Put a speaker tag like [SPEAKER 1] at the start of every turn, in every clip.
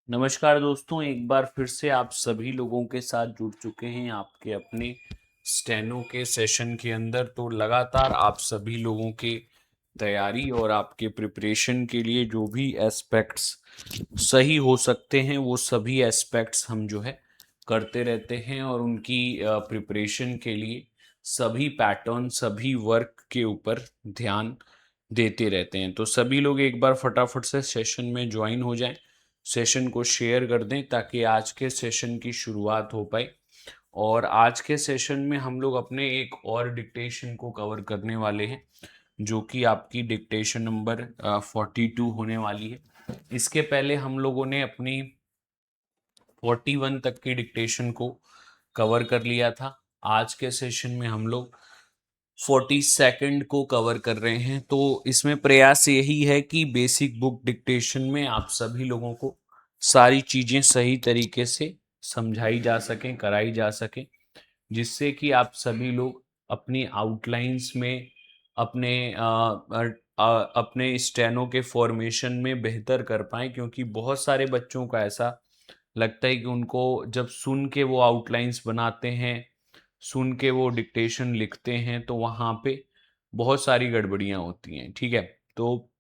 [SPEAKER 1] नमस्कार दोस्तों, एक बार फिर से आप सभी लोगों के साथ जुड़ चुके हैं आपके अपने स्टेनो के सेशन के अंदर। तो लगातार आप सभी लोगों के तैयारी और आपके प्रिपरेशन के लिए जो भी एस्पेक्ट्स सही हो सकते हैं वो सभी एस्पेक्ट्स हम जो है करते रहते हैं और उनकी प्रिपरेशन के लिए सभी पैटर्न सभी वर्क के ऊपर ध्यान देते रहते हैं। तो सभी लोग एक बार फटाफट से सेशन में ज्वाइन हो जाएं, सेशन को शेयर कर दें ताकि आज के सेशन की शुरुआत हो पाए। और आज के सेशन में हम लोग अपने एक और डिक्टेशन को कवर करने वाले हैं जो कि आपकी डिक्टेशन नंबर 42 होने वाली है। इसके पहले हम लोगों ने अपनी 41 तक की डिक्टेशन को कवर कर लिया था। आज के सेशन में हम लोग 42nd को कवर कर रहे हैं। तो इसमें प्रयास यही है कि बेसिक बुक डिक्टेशन में आप सभी लोगों को सारी चीजें सही तरीके से समझाई जा सकें, कराई जा सकें, जिससे कि आप सभी लोग अपनी आउटलाइंस में अपने अपने स्टेनो के फॉर्मेशन में बेहतर कर पाएं। क्योंकि बहुत सारे बच्चों का ऐसा लगता है कि उनको जब सुन के वो आउटलाइंस बनाते हैं, सुन के वो डिक्टेशन लिखते हैं, तो वहाँ पे बहुत सारी गड़बड़ियाँ होती हैं। ठीक है, तो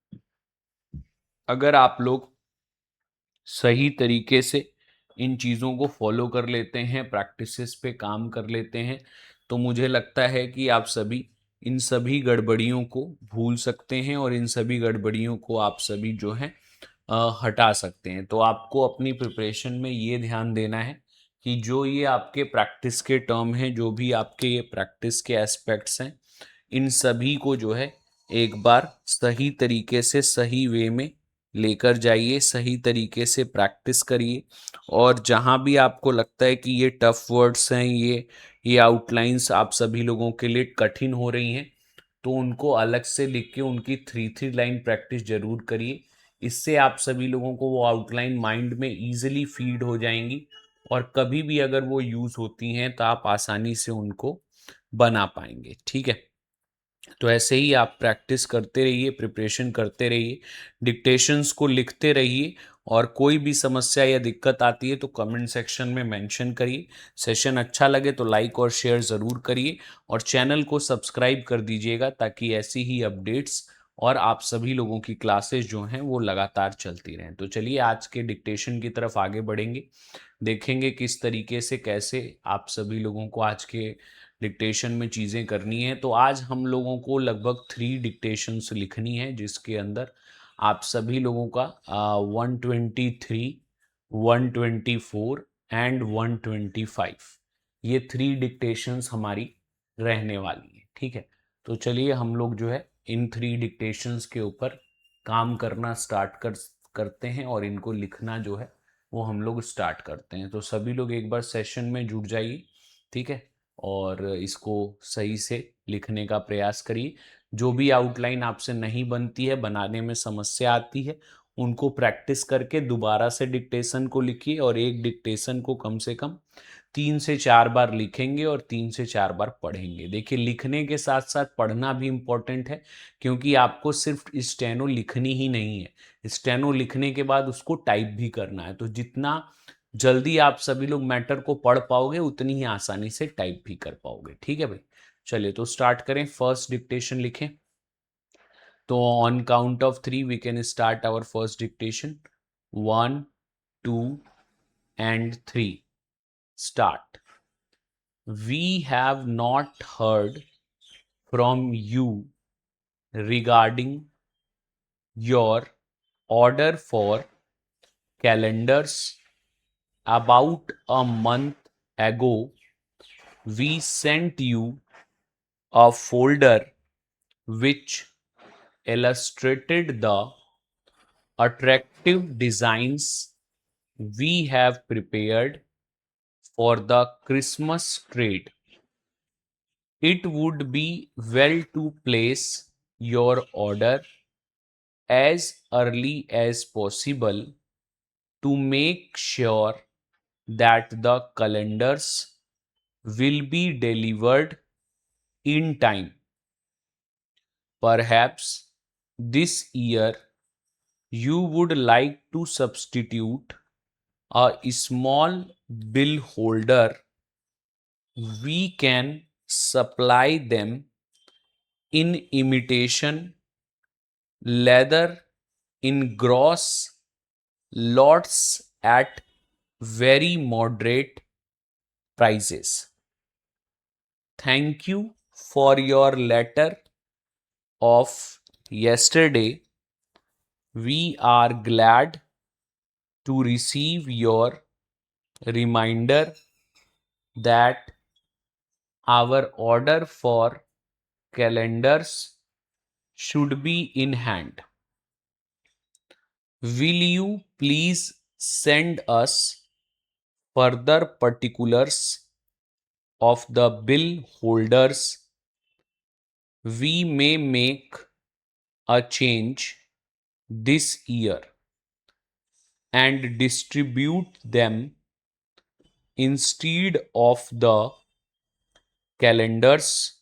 [SPEAKER 1] अगर आप लोग सही तरीके से इन चीज़ों को फॉलो कर लेते हैं, प्रैक्टिसेस पे काम कर लेते हैं, तो मुझे लगता है कि आप सभी इन सभी गड़बड़ियों को भूल सकते हैं और इन सभी गड़बड़ियों को आप सभी जो है हटा सकते हैं। तो आपको अपनी प्रिपरेशन में ये ध्यान देना है कि जो ये आपके प्रैक्टिस के टर्म हैं, जो भी आपके ये प्रैक्टिस के एस्पेक्ट्स हैं, इन सभी को जो है एक बार सही तरीके से सही वे में लेकर जाइए, सही तरीके से प्रैक्टिस करिए। और जहाँ भी आपको लगता है कि ये टफ वर्ड्स हैं, ये आउटलाइंस आप सभी लोगों के लिए कठिन हो रही हैं, तो उनको अलग से लिख के उनकी 3 लाइन प्रैक्टिस जरूर करिए। इससे आप सभी लोगों को वो आउटलाइन माइंड में इजीली फीड हो जाएंगी और कभी भी अगर वो यूज़ होती हैं तो आप आसानी से उनको बना पाएंगे। ठीक है, तो ऐसे ही आप प्रैक्टिस करते रहिए, प्रिपरेशन करते रहिए, डिक्टेशंस को लिखते रहिए। और कोई भी समस्या या दिक्कत आती है तो कमेंट सेक्शन में मेंशन करिए। सेशन अच्छा लगे तो लाइक और शेयर ज़रूर करिए और चैनल को सब्सक्राइब कर दीजिएगा ताकि ऐसी ही अपडेट्स और आप सभी लोगों की क्लासेस जो हैं वो लगातार चलती रहें। तो चलिए आज के डिक्टेशन की तरफ आगे बढ़ेंगे, देखेंगे किस तरीके से कैसे आप सभी लोगों को आज के डिक्टेशन में चीज़ें करनी है। तो आज हम लोगों को लगभग 3 डिक्टेशंस लिखनी है जिसके अंदर आप सभी लोगों का 123, 124 एंड 125, ये 3 डिक्टेशंस हमारी रहने वाली है। ठीक है, तो चलिए हम लोग जो है इन 3 डिक्टेशंस के ऊपर काम करना स्टार्ट करते हैं और इनको लिखना जो है वो हम लोग स्टार्ट करते हैं। तो सभी लोग एक बार सेशन में जुट जाइए। ठीक है, और इसको सही से लिखने का प्रयास करिए। जो भी आउटलाइन आपसे नहीं बनती है, बनाने में समस्या आती है, उनको प्रैक्टिस करके दोबारा से डिक्टेशन को लिखिए और एक डिक्टेशन को कम से कम 3 से 4 बार लिखेंगे और 3 से 4 बार पढ़ेंगे। देखिए, लिखने के साथ साथ पढ़ना भी इम्पोर्टेंट है, क्योंकि आपको सिर्फ स्टेनो लिखनी ही नहीं है, स्टेनो लिखने के बाद उसको टाइप भी करना है। तो जितना जल्दी आप सभी लोग मैटर को पढ़ पाओगे उतनी ही आसानी से टाइप भी कर पाओगे। ठीक है भाई, चलिए तो स्टार्ट करें, फर्स्ट डिक्टेशन लिखें। तो on count of 3 we can start our first dictation. 1, 2 and 3, start. We have not heard from you regarding your order for calendars. About a month ago, we sent you a folder which illustrated the attractive designs we have prepared for the Christmas trade. It would be well to place your order as early as possible to make sure that the calendars will be delivered in time. Perhaps this year you would like to substitute a small bill holder, we can supply them in imitation leather in gross lots at very moderate prices. Thank you for your letter of yesterday. We are glad to receive your reminder that our order for calendars should be in hand. Will you please send us further particulars of the bill holders? We may make a change this year and distribute them instead of the calendars.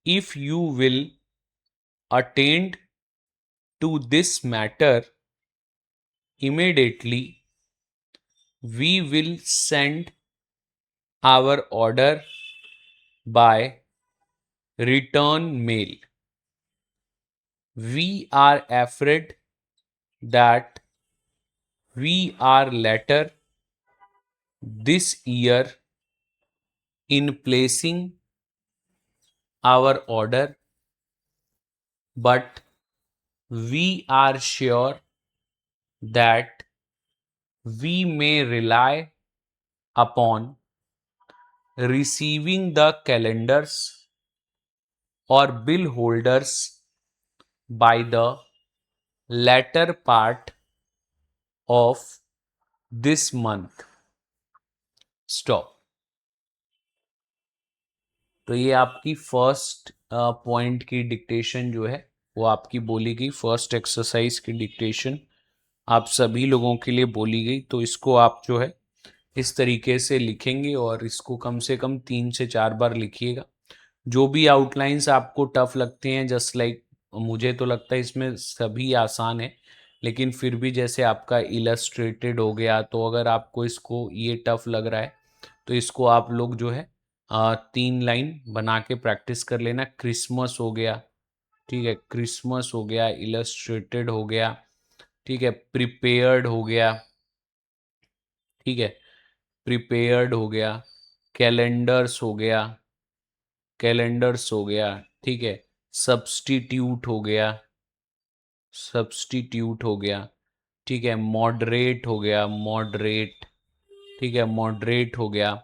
[SPEAKER 1] If you will attend to this matter immediately, we will send our order by return mail. We are afraid that we are later this year in placing our order, but we are sure that we may rely upon receiving the calendars or bill holders by the latter part of this month. Stop. तो ये आपकी first point की dictation जो है वो आपकी बोली गई, फर्स्ट एक्सरसाइज की डिक्टेशन आप सभी लोगों के लिए बोली गई। तो इसको आप जो है इस तरीके से लिखेंगे और इसको कम से कम 3 से 4 बार लिखिएगा। जो भी आउटलाइंस आपको टफ लगते हैं, जस्ट लाइक मुझे तो लगता है इसमें सभी आसान है, लेकिन फिर भी जैसे आपका इलस्ट्रेटेड हो गया, तो अगर आपको इसको ये टफ लग रहा है तो इसको आप लोग जो है 3 लाइन बना के प्रैक्टिस कर लेना। क्रिसमस हो गया, ठीक है, क्रिसमस हो गया, इलस्ट्रेटेड हो गया, ठीक है, प्रिपेयर्ड हो गया, ठीक है, प्रिपेयर्ड हो गया, कैलेंडर्स हो गया, कैलेंडर्स हो गया, ठीक है, सब्स्टिट्यूट हो गया, सब्स्टिट्यूट हो गया, ठीक है, मॉडरेट हो गया, मॉडरेट, ठीक है, मॉडरेट हो गया।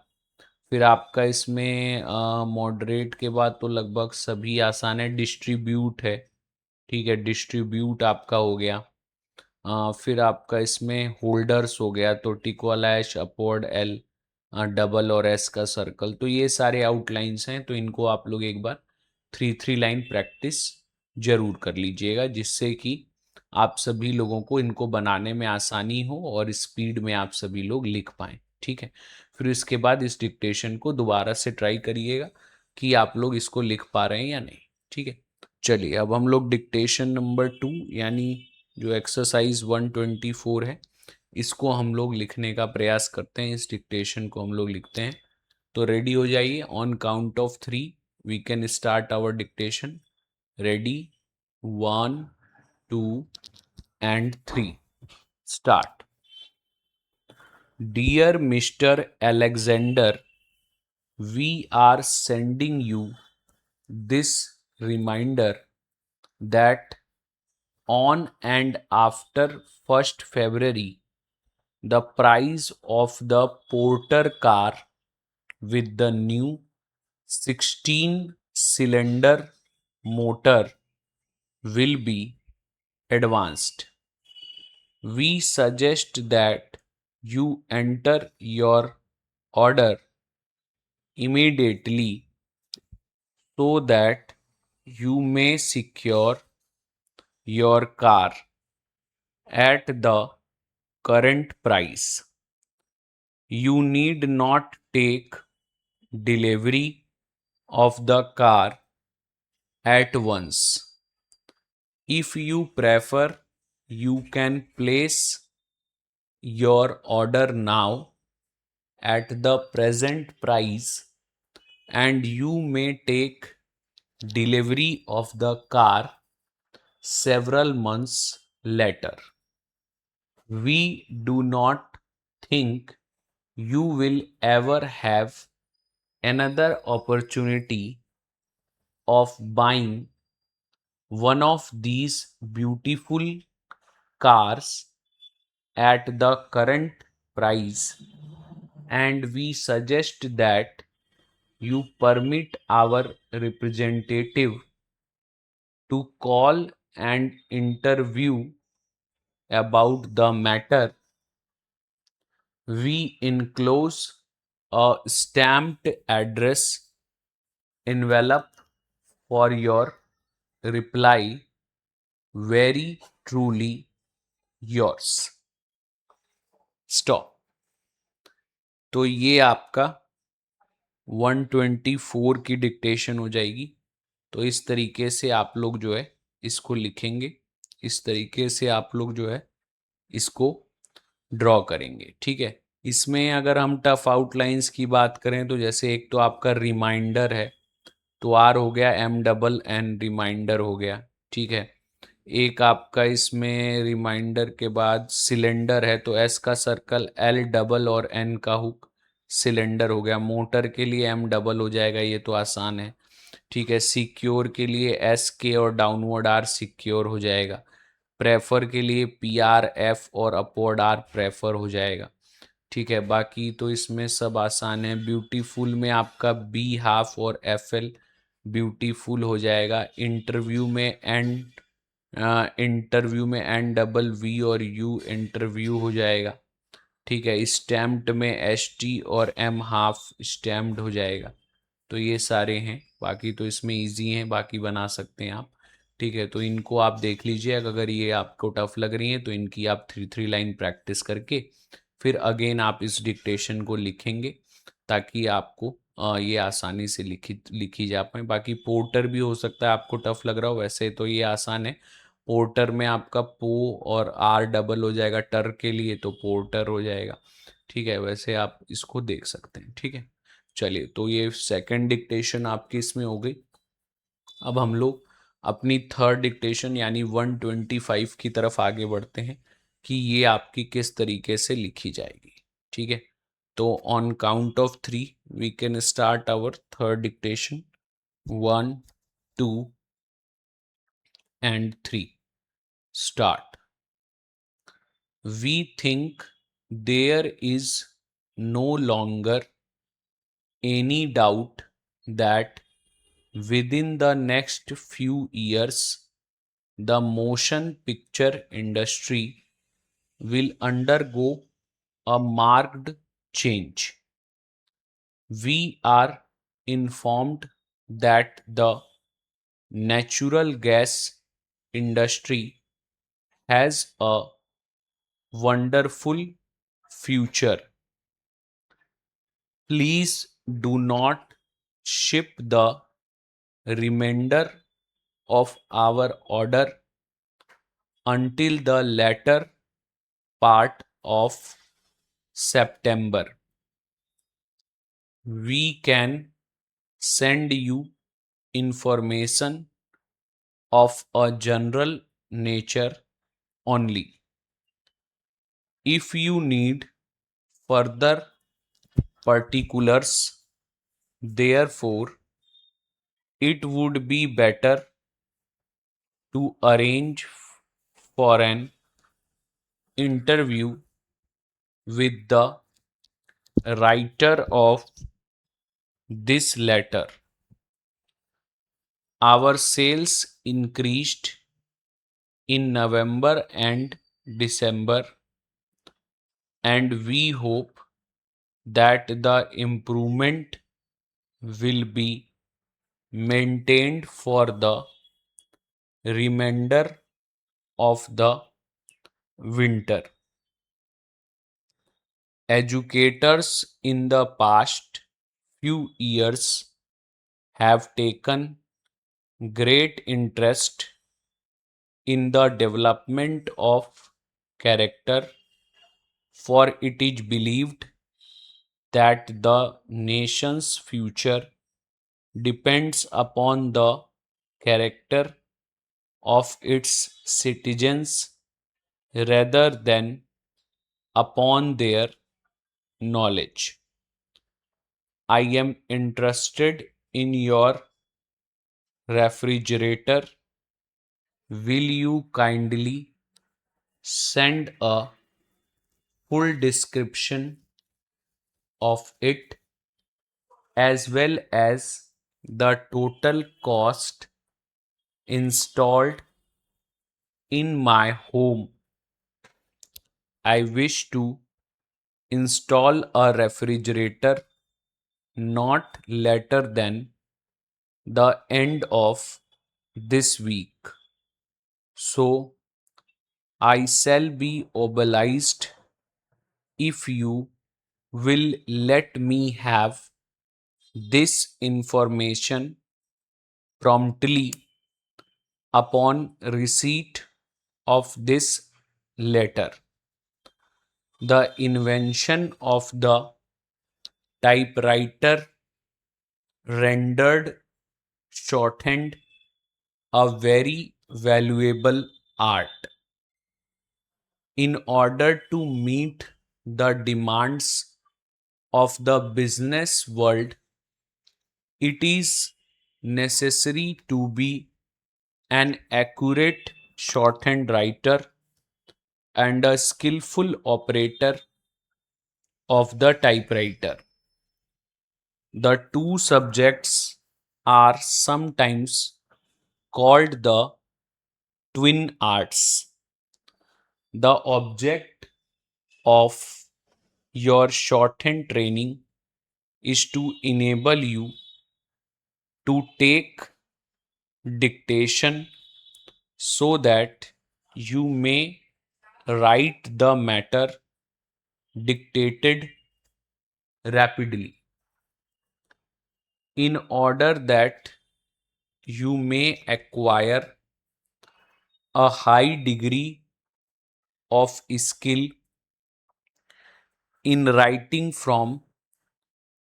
[SPEAKER 1] फिर आपका इसमें मॉडरेट के बाद तो लगभग सभी आसान है। डिस्ट्रीब्यूट है, ठीक है, डिस्ट्रीब्यूट आपका हो गया। फिर आपका इसमें होल्डर्स हो गया, तो टिक वाला एच, अपवर्ड एल, डबल और एस का सर्कल। तो ये सारे आउटलाइंस हैं, तो इनको आप लोग एक बार 3 लाइन प्रैक्टिस जरूर कर लीजिएगा, जिससे कि आप सभी लोगों को इनको बनाने में आसानी हो और स्पीड में आप सभी लोग लिख पाएँ, ठीक है। फिर इसके बाद इस डिक्टेशन को दोबारा से ट्राई करिएगा कि आप लोग इसको लिख पा रहे हैं या नहीं, ठीक है। चलिए अब हम लोग डिक्टेशन नंबर 2 यानी जो एक्सरसाइज 124 है, इसको हम लोग लिखने का प्रयास करते हैं। इस डिक्टेशन को हम लोग लिखते हैं। तो रेडी हो जाइए। On count of 3 we can start our dictation. Ready, 1 2 and 3, start. Dear Mr. Alexander, we are sending you this reminder that on and after 1st February, the price of the Porter car with the new 16-cylinder motor will be advanced. We suggest that you enter your order immediately so that you may secure your car at the current price. You need not take delivery of the car at once. If you prefer, you can place your order now at the present price, and you may take delivery of the car several months later. We do not think you will ever have another opportunity of buying one of these beautiful cars at the current price, and we suggest that you permit our representative to call and interview about the matter. We enclose a stamped address envelope for your reply. Very truly yours. Stop. तो ये आपका 124 की dictation हो जाएगी। तो इस तरीके से आप लोग जो है इसको लिखेंगे, इस तरीके से आप लोग जो है इसको ड्रॉ करेंगे। ठीक है, इसमें अगर हम टफ आउटलाइंस की बात करें तो जैसे एक तो आपका रिमाइंडर है, तो आर हो गया, एम डबल एन रिमाइंडर हो गया। ठीक है, एक आपका इसमें रिमाइंडर के बाद सिलेंडर है, तो एस का सर्कल, एल डबल और एन का हुक, सिलेंडर हो गया। मोटर के लिए एम डबल हो जाएगा, ये तो आसान है। ठीक है, सिक्योर के लिए एस के और डाउनवर्ड आर सिक्योर हो जाएगा। प्रेफर के लिए पी आर एफ और अपवर्ड आर प्रेफर हो जाएगा। ठीक है, बाकी तो इसमें सब आसान है। ब्यूटीफुल में आपका बी हाफ और एफ एल ब्यूटीफुल हो जाएगा। इंटरव्यू में एन डबल वी और यू इंटरव्यू हो जाएगा। ठीक है, स्टैम्प्ड में एस टी और एम हाफ स्टैम्प्ड हो जाएगा। तो ये सारे हैं, बाकी तो इसमें इजी हैं, बाकी बना सकते हैं आप। ठीक है, तो इनको आप देख लीजिए, अगर ये आपको टफ लग रही हैं तो इनकी आप 3 लाइन प्रैक्टिस करके फिर अगेन आप इस डिक्टेशन को लिखेंगे, ताकि आपको ये आसानी से लिखी जा पाए। बाकी पोर्टर भी हो सकता है आपको टफ लग रहा हो, वैसे तो ये आसान है। पोर्टर में आपका पो और आर डबल हो जाएगा, टर के लिए तो पोर्टर हो जाएगा। ठीक है, वैसे आप इसको देख सकते हैं। ठीक है, चलिए, तो ये सेकंड डिक्टेशन आपकी इसमें हो गई। अब हम लोग अपनी थर्ड डिक्टेशन यानी 125 की तरफ आगे बढ़ते हैं कि ये आपकी किस तरीके से लिखी जाएगी। ठीक है, तो on count of 3 we can start our third dictation. 1, 2 and 3, start. We think there is no longer any doubt that within the next few years the motion picture industry will undergo a marked change. We are informed that the natural gas industry has a wonderful future. Please do not ship the remainder of our order until the latter part of September. We can send you information of a general nature only. If you need further particulars, therefore, it would be better to arrange for an interview with the writer of this letter. Our sales increased in November and December, and we hope that the improvement will be maintained for the remainder of the winter. Educators in the past few years have taken great interest in the development of character for it is believed that the nation's future depends upon the character of its citizens rather than upon their knowledge. I am interested in your refrigerator. Will you kindly send a full description of it as well as the total cost installed in my home? I wish to install a refrigerator not later than the end of this week. So I shall be obliged if you will let me have this information promptly upon receipt of this letter. The invention of the typewriter rendered shorthand a very valuable art. In order to meet the demands of the business world, it is necessary to be an accurate shorthand writer and a skillful operator of the typewriter. The two subjects are sometimes called the twin arts. The object of your shorthand training is to enable you to take dictation so that you may write the matter dictated rapidly. In order that you may acquire a high degree of skill in writing from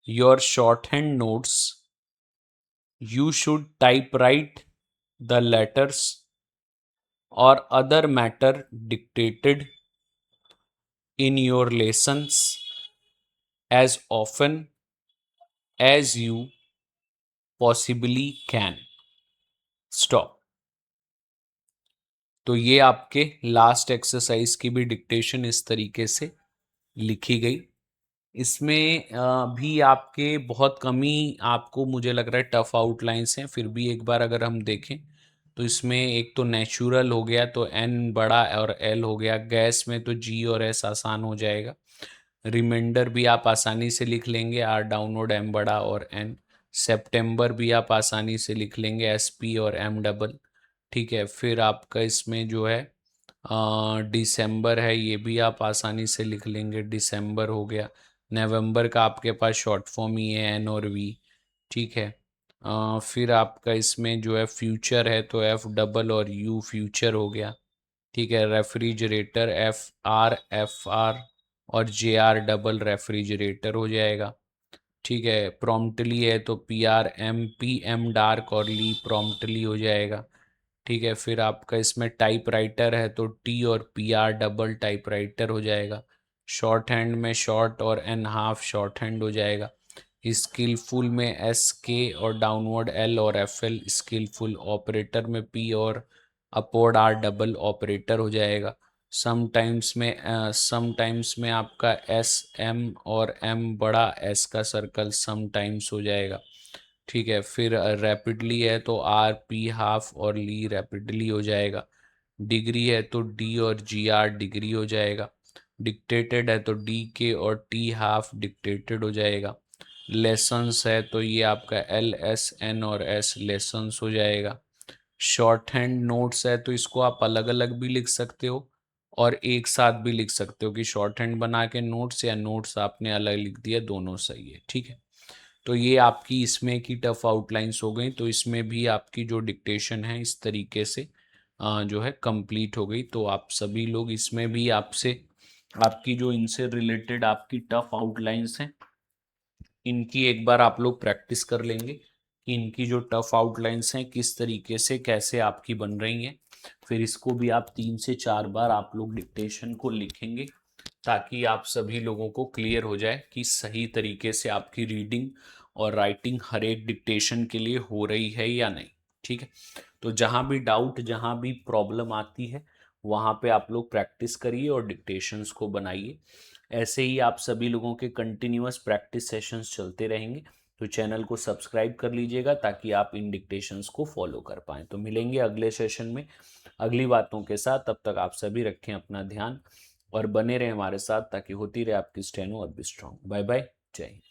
[SPEAKER 1] your shorthand notes, you should typewrite the letters or other matter dictated in your lessons as often as you possibly can. Stop. तो ये आपके last exercise की भी dictation इस तरीके से लिखी गई। इसमें भी आपके बहुत कम ही आपको मुझे लग रहा है टफ आउटलाइंस हैं, फिर भी एक बार अगर हम देखें तो इसमें एक तो नेचुरल हो गया तो एन बड़ा और एल हो गया, गैस में तो जी और एस आसान हो जाएगा, रिमाइंडर भी आप आसानी से लिख लेंगे आर डाउनवर्ड एम बड़ा और एन, सितंबर भी आप आसानी से लिख लेंगे एस पी और एम डबल, ठीक है। फिर आपका इसमें जो है दिसंबर है, ये भी आप आसानी से लिख लेंगे, दिसंबर हो गया। नवंबर का आपके पास शॉर्ट फॉर्म ही है एन और वी, ठीक है। फिर आपका इसमें जो है फ्यूचर है तो एफ डबल और यू फ्यूचर हो गया, ठीक है। रेफ्रिजरेटर एफ आर और जे आर डबल रेफ्रिजरेटर हो जाएगा, ठीक है। प्रॉम्प्टली है तो पी एम डार्क और ली प्रॉम्प्टली हो जाएगा, ठीक है। फिर आपका इसमें टाइप राइटर है तो टी और P R double type writer हो जाएगा। शॉर्ट हैंड में शॉर्ट और एन हाफ शॉर्ट हैंड हो जाएगा। स्किलफुल में एस के और डाउनवर्ड एल और एफ एल स्किलफुल, ऑपरेटर में पी और अपवर्ड आर डबल ऑपरेटर हो जाएगा। समटाइम्स में आपका एस एम और एम बड़ा एस का सर्कल समटाइम्स हो जाएगा, ठीक है। फिर रैपिडली है तो आर पी हाफ और ली रैपिडली हो जाएगा। डिग्री है तो डी और जी आर डिग्री हो जाएगा। डिक्टेटेड है तो डी के और टी हाफ डिक्टेटेड हो जाएगा। लेसन्स है तो ये आपका एल एस एन और एस लेसन्स हो जाएगा। शॉर्ट हैंड नोट्स है तो इसको आप अलग अलग भी लिख सकते हो और एक साथ भी लिख सकते हो कि शॉर्ट हैंड बना के नोट्स या नोट्स आपने अलग लिख दिया, दोनों सही है, ठीक है। तो ये आपकी इसमें की टफ आउटलाइंस हो गई। तो इसमें भी आपकी जो डिक्टेशन है इस तरीके से जो है कंप्लीट हो गई। तो आप सभी लोग इसमें भी आपसे आपकी जो इनसे रिलेटेड आपकी टफ आउटलाइंस हैं, इनकी एक बार आप लोग प्रैक्टिस कर लेंगे कि इनकी जो टफ आउटलाइंस हैं किस तरीके से कैसे आपकी बन रही हैं। फिर इसको भी आप 3 से 4 बार आप लोग डिक्टेशन को लिखेंगे, ताकि आप सभी लोगों को क्लियर हो जाए कि सही तरीके से आपकी रीडिंग और राइटिंग हर एक डिक्टेशन के लिए हो रही है या नहीं। ठीक है, तो जहाँ भी डाउट, जहाँ भी प्रॉब्लम आती है, वहाँ पे आप लोग प्रैक्टिस करिए और डिक्टेशंस को बनाइए। ऐसे ही आप सभी लोगों के कंटिन्यूअस प्रैक्टिस सेशंस चलते रहेंगे। तो चैनल को सब्सक्राइब कर लीजिएगा ताकि आप इन डिक्टेशंस को फॉलो कर पाएँ। तो मिलेंगे अगले सेशन में अगली बातों के साथ। तब तक आप सभी रखें अपना ध्यान और बने रहें हमारे साथ, ताकि होती रहे आपकी स्टेनो और भी स्ट्रांग। बाय बाय, जय हिंद।